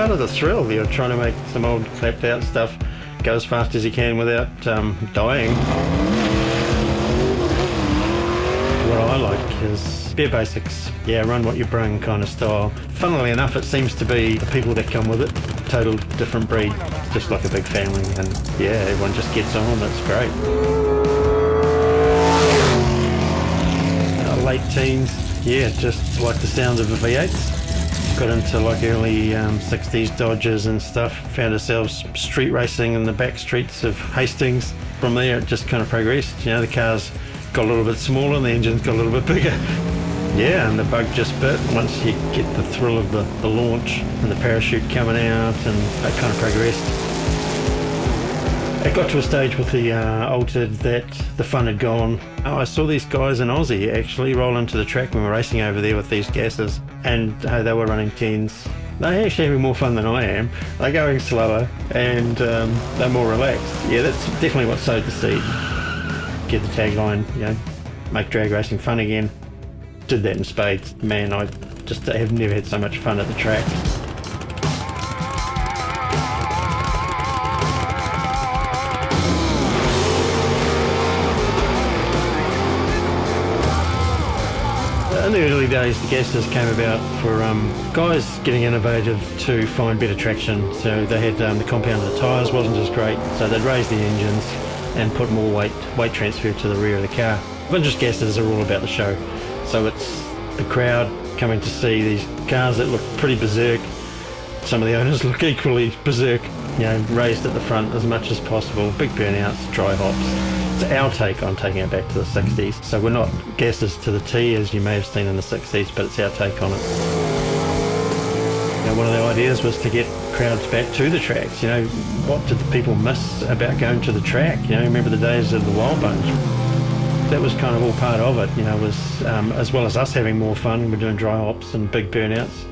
part of the thrill. You're trying to make some old clapped out stuff go as fast as you can without dying. What I like is bare basics. Yeah, run what you bring kind of style. Funnily enough, it seems to be the people that come with it, total different breed, just like a big family, and yeah, everyone just gets on. It's great. Late teens, yeah, just like the sound of a V8. Got into like early 60s Dodgers and stuff. Found ourselves street racing in the back streets of Hastings. From there, it just kind of progressed. You know, the cars got a little bit smaller and the engines got a little bit bigger. Yeah, and the bug just bit once you get the thrill of the launch and the parachute coming out, and that kind of progressed. It got to a stage with the altered that the fun had gone. I saw these guys in Aussie actually roll into the track when we were racing over there with these gases, and they were running 10s. They're actually having more fun than I am. They're going slower and they're more relaxed. Yeah, that's definitely what sowed the seed. Get the tagline, you know, make drag racing fun again. Did that in spades. Man, I just have never had so much fun at the track. In the early days, the gases came about for guys getting innovative to find better traction. So they had the compound of the tyres wasn't as great, so they'd raise the engines and put more weight transfer to the rear of the car. Vintage gases are all about the show. So it's the crowd coming to see these cars that look pretty berserk. Some of the owners look equally berserk, you know, raised at the front as much as possible, big burnouts, dry hops. It's our take on taking it back to the 60s. So we're not gases to the T as you may have seen in the 60s, but it's our take on it. You know, one of the ideas was to get crowds back to the tracks. You know, what did the people miss about going to the track? You know, remember the days of the Wild Bunch? That was kind of all part of it, you know, was as well as us having more fun, we're doing dry hops and big burnouts.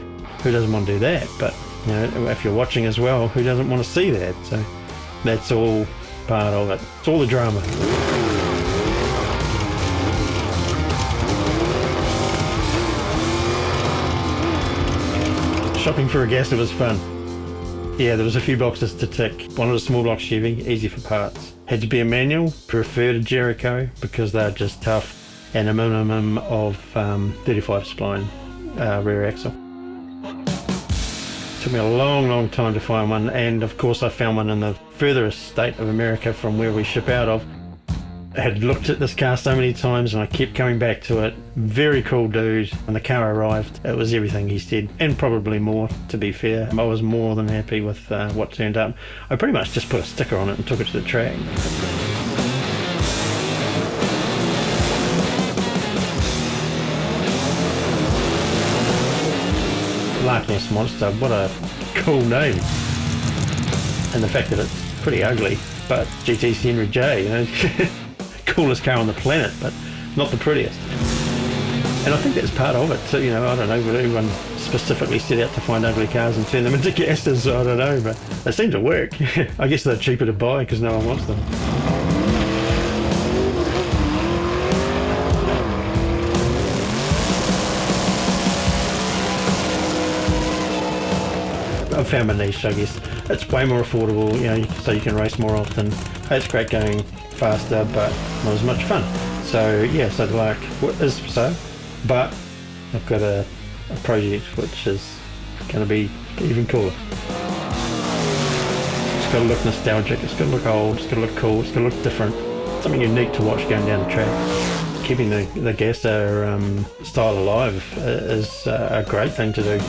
Who doesn't want to do that? But, you know, if you're watching as well, who doesn't want to see that? So that's all part of it. It's all the drama. Shopping for a gasser was fun. Yeah, there was a few boxes to tick. Wanted a small block Chevy, easy for parts. Had to be a manual, preferred a Jericho because they're just tough, and a minimum of 35 spline rear axle. Took me a long time to find one, and of course I found one in the furthest state of America from where we ship out of. I had looked at this car so many times and I kept coming back to it. Very cool dude. When the car arrived, it was everything he said, and probably more, to be fair. I was more than happy with what turned up. I pretty much just put a sticker on it and took it to the track. Lark Ness Monster, what a cool name. And the fact that it's pretty ugly, but GT's Henry J, you know. Coolest car on the planet, but not the prettiest. And I think that's part of it too, you know. I don't know, but everyone specifically set out to find ugly cars and turn them into gases, so I don't know, but they seem to work. I guess they're cheaper to buy because no one wants them. I've found my niche, I guess. It's way more affordable, you know, so you can race more often. It's great going faster, but not as much fun. So yeah, so the Lark is for sale, but I've got a project which is going to be even cooler. It's got to look nostalgic, it's got to look old, it's got to look cool, it's got to look different. Something unique to watch going down the track. Keeping the gasser style alive is a great thing to do.